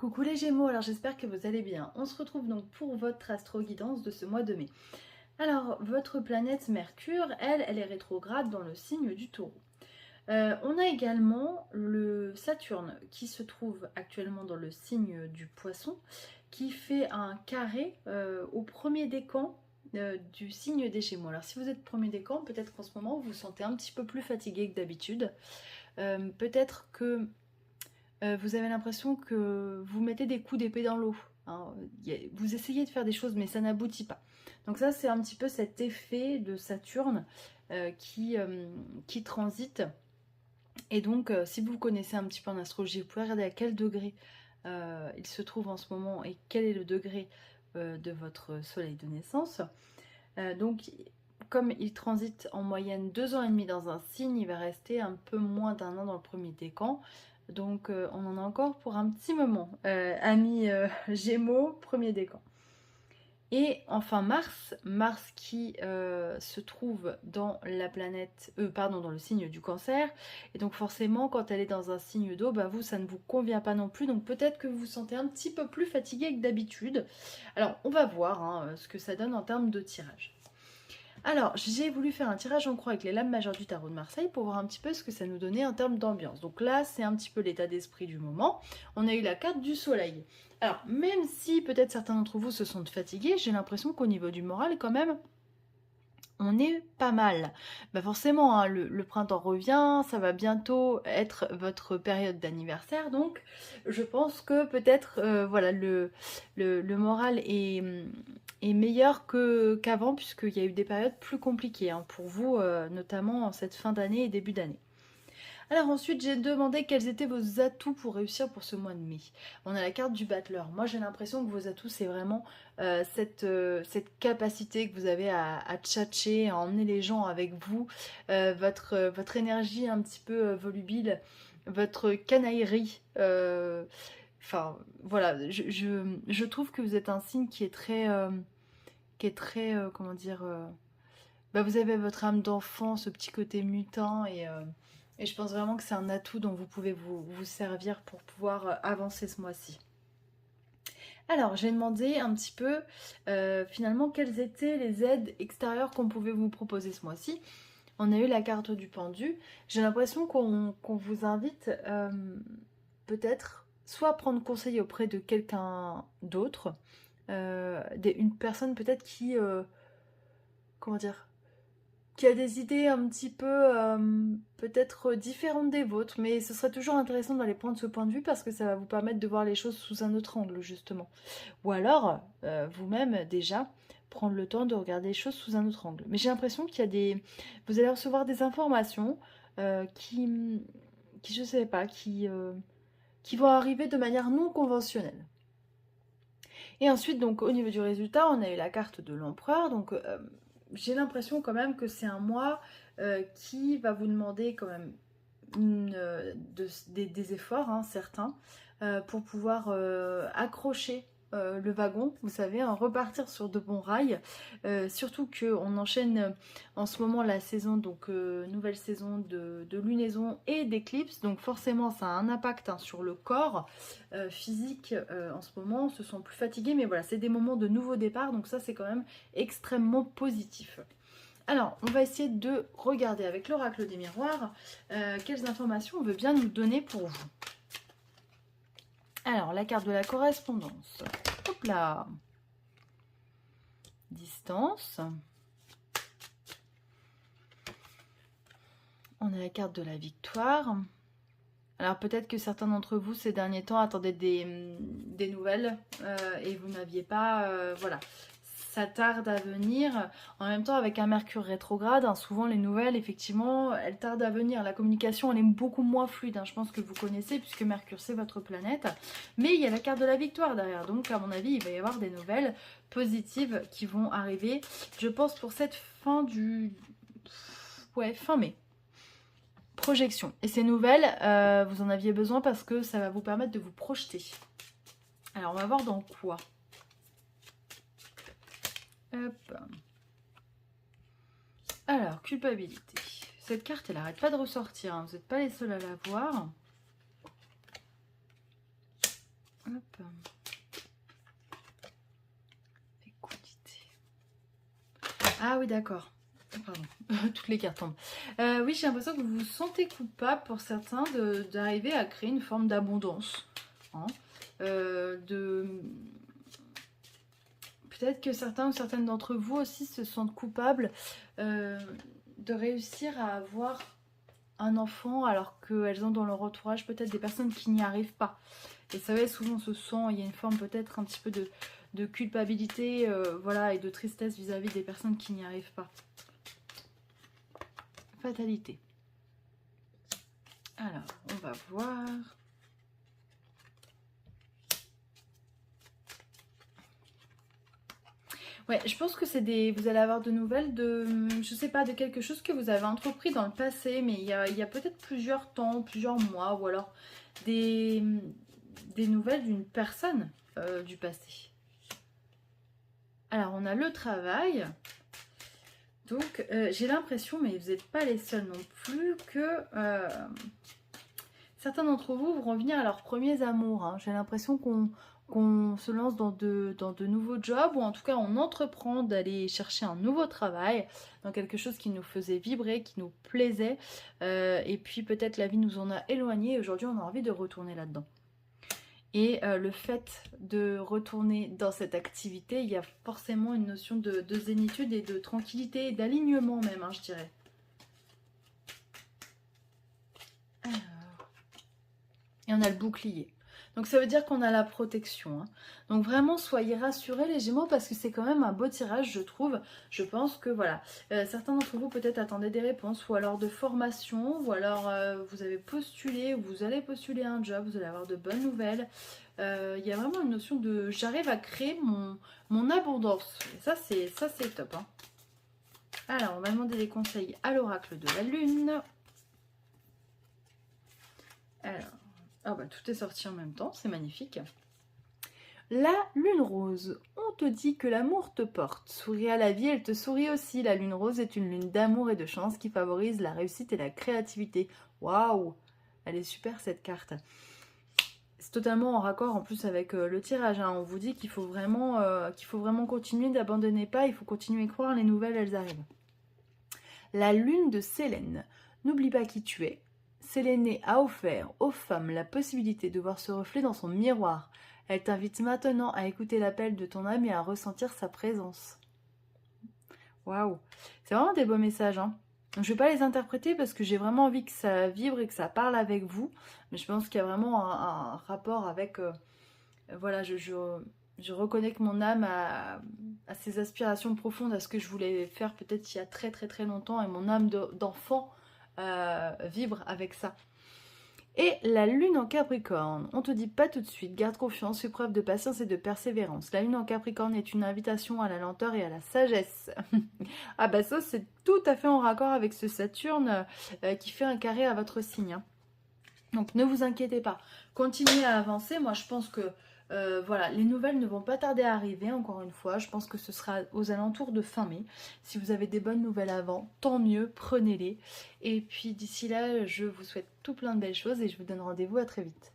Coucou les Gémeaux, alors j'espère que vous allez bien. On se retrouve donc pour votre astro-guidance de ce mois de mai. Alors, votre planète Mercure, elle est rétrograde dans le signe du Taureau. On a également le Saturne qui se trouve actuellement dans le signe du Poisson, qui fait un carré au premier décan du signe des Gémeaux. Alors si vous êtes premier décan, peut-être qu'en ce moment vous vous sentez un petit peu plus fatigué que d'habitude. Peut-être que vous avez l'impression que vous mettez des coups d'épée dans l'eau. Hein. Vous essayez de faire des choses, mais ça n'aboutit pas. Donc ça, c'est un petit peu cet effet de Saturne qui transite. Et donc, si vous connaissez un petit peu en astrologie, vous pouvez regarder à quel degré il se trouve en ce moment et quel est le degré de votre soleil de naissance. Donc, comme il transite en moyenne 2 ans et demi dans un signe, il va rester un peu moins d'un an dans le premier décan. Donc on en a encore pour un petit moment. Amis Gémeaux, premier décan. Et enfin Mars qui se trouve dans la planète, dans le signe du Cancer. Et donc forcément, quand elle est dans un signe d'eau, bah vous, ça ne vous convient pas non plus. Donc peut-être que vous vous sentez un petit peu plus fatigué que d'habitude. Alors on va voir hein, ce que ça donne en termes de tirage. Alors, j'ai voulu faire un tirage en croix avec les lames majeures du tarot de Marseille pour voir un petit peu ce que ça nous donnait en termes d'ambiance. Donc là, c'est un petit peu l'état d'esprit du moment. On a eu la carte du soleil. Alors, même si peut-être certains d'entre vous se sont fatigués, j'ai l'impression qu'au niveau du moral, quand même, on est pas mal. Bah forcément, hein, le printemps revient, ça va bientôt être votre période d'anniversaire, donc je pense que peut-être voilà, le moral est meilleur qu'avant, puisqu'il y a eu des périodes plus compliquées hein, pour vous, notamment en cette fin d'année et début d'année. Alors ensuite, j'ai demandé quels étaient vos atouts pour réussir pour ce mois de mai. On a la carte du battleur. Moi, j'ai l'impression que vos atouts, c'est vraiment cette capacité que vous avez à tchatcher, à emmener les gens avec vous, votre énergie un petit peu volubile, votre canaillerie. Enfin, voilà, je trouve que vous êtes un signe qui est très, comment dire, bah, vous avez votre âme d'enfant, ce petit côté mutin et je pense vraiment que c'est un atout dont vous pouvez vous servir pour pouvoir avancer ce mois-ci. Alors, j'ai demandé un petit peu finalement quelles étaient les aides extérieures qu'on pouvait vous proposer ce mois-ci. On a eu la carte du pendu. J'ai l'impression qu'on vous invite peut-être soit à prendre conseil auprès de quelqu'un d'autre, une personne peut-être qui, comment dire, qui a des idées un petit peu peut-être différentes des vôtres, mais ce serait toujours intéressant d'aller prendre ce point de vue parce que ça va vous permettre de voir les choses sous un autre angle justement. Ou alors, vous-même déjà, prendre le temps de regarder les choses sous un autre angle. Mais j'ai l'impression qu'il y a vous allez recevoir des informations qui je sais pas, qui vont arriver de manière non conventionnelle. Et ensuite, donc au niveau du résultat, on a eu la carte de l'empereur, donc j'ai l'impression quand même que c'est un mois qui va vous demander quand même des efforts, hein, certains, pour pouvoir accrocher le wagon, vous savez, hein, repartir sur de bons rails. Surtout qu'on enchaîne en ce moment la saison, donc nouvelle saison de lunaison et d'éclipse, donc forcément ça a un impact hein, sur le corps physique en ce moment, on se sent plus fatigué, mais voilà, c'est des moments de nouveau départ, donc ça c'est quand même extrêmement positif. Alors, on va essayer de regarder avec l'oracle des miroirs quelles informations on veut bien nous donner pour vous. Alors, la carte de la correspondance. Hop là. Distance. On a la carte de la victoire. Alors, peut-être que certains d'entre vous, ces derniers temps, attendaient des nouvelles et vous n'aviez pas... voilà. Ça tarde à venir. En même temps, avec un Mercure rétrograde, hein, souvent les nouvelles, effectivement, elles tardent à venir. La communication, elle est beaucoup moins fluide. Hein, je pense que vous connaissez, puisque Mercure, c'est votre planète. Mais il y a la carte de la victoire derrière. Donc, à mon avis, il va y avoir des nouvelles positives qui vont arriver. Je pense pour cette fin fin mai. Projection. Et ces nouvelles, vous en aviez besoin parce que ça va vous permettre de vous projeter. Alors, on va voir dans quoi. Hop. Alors, culpabilité. Cette carte, elle n'arrête pas de ressortir. Hein. Vous n'êtes pas les seuls à la voir. Hop. Hop. Fécondité. Ah oui, d'accord. Pardon, toutes les cartes tombent. Oui, j'ai l'impression que vous vous sentez coupable pour certains d'arriver à créer une forme d'abondance. Hein. Peut-être que certains ou certaines d'entre vous aussi se sentent coupables de réussir à avoir un enfant alors qu'elles ont dans leur entourage peut-être des personnes qui n'y arrivent pas. Et vous savez, souvent on se sent, il y a une forme peut-être un petit peu de culpabilité voilà, et de tristesse vis-à-vis des personnes qui n'y arrivent pas. Fatalité. Alors, on va voir. Ouais, je pense que c'est vous allez avoir de nouvelles de, je sais pas, de quelque chose que vous avez entrepris dans le passé, mais il y a peut-être plusieurs temps, plusieurs mois, ou alors des nouvelles d'une personne du passé. Alors, on a le travail. Donc, j'ai l'impression, mais vous n'êtes pas les seuls non plus, que certains d'entre vous vont revenir à leurs premiers amours. Hein. J'ai l'impression qu'on se lance dans de nouveaux jobs, ou en tout cas, on entreprend d'aller chercher un nouveau travail, dans quelque chose qui nous faisait vibrer, qui nous plaisait. Et puis, peut-être la vie nous en a éloignés, et aujourd'hui, on a envie de retourner là-dedans. Et le fait de retourner dans cette activité, il y a forcément une notion de zénitude et de tranquillité, et d'alignement même, hein, je dirais. Alors. Et on a le bouclier. Donc ça veut dire qu'on a la protection. Hein. Donc vraiment, soyez rassurés les Gémeaux, parce que c'est quand même un beau tirage, je trouve. Je pense que voilà, certains d'entre vous peut-être attendaient des réponses, ou alors de formation, ou alors vous avez postulé, ou vous allez postuler un job, vous allez avoir de bonnes nouvelles. Il y a vraiment une notion de j'arrive à créer mon abondance. Et ça c'est top. Hein. Alors, on va demander des conseils à l'oracle de la Lune. Alors, ah bah tout est sorti en même temps, c'est magnifique. La lune rose, on te dit que l'amour te porte. Souris à la vie, elle te sourit aussi. La lune rose est une lune d'amour et de chance qui favorise la réussite et la créativité. Waouh, elle est super cette carte. C'est totalement en raccord en plus avec le tirage. Hein. On vous dit qu'il faut vraiment continuer, d'abandonner pas, il faut continuer à croire, les nouvelles elles arrivent. La lune de Sélène, n'oublie pas qui tu es. Sélénée a offert aux femmes la possibilité de voir ce reflet dans son miroir. Elle t'invite maintenant à écouter l'appel de ton âme et à ressentir sa présence. Waouh, c'est vraiment des beaux messages. Hein. Je ne vais pas les interpréter parce que j'ai vraiment envie que ça vibre et que ça parle avec vous. Mais je pense qu'il y a vraiment un rapport avec... voilà, je reconnecte mon âme à ses aspirations profondes, à ce que je voulais faire peut-être il y a très très très longtemps. Et mon âme d'enfant vibre avec ça. Et la lune en Capricorne, on te dit pas tout de suite, garde confiance, fais preuve de patience et de persévérance. La lune en Capricorne est une invitation à la lenteur et à la sagesse. Ah bah ça c'est tout à fait en raccord avec ce Saturne qui fait un carré à votre signe. Hein. Donc ne vous inquiétez pas, continuez à avancer. Moi je pense que voilà, les nouvelles ne vont pas tarder à arriver, encore une fois. Je pense que ce sera aux alentours de fin mai. Si vous avez des bonnes nouvelles avant, tant mieux, prenez-les. Et puis d'ici là, je vous souhaite tout plein de belles choses et je vous donne rendez-vous à très vite.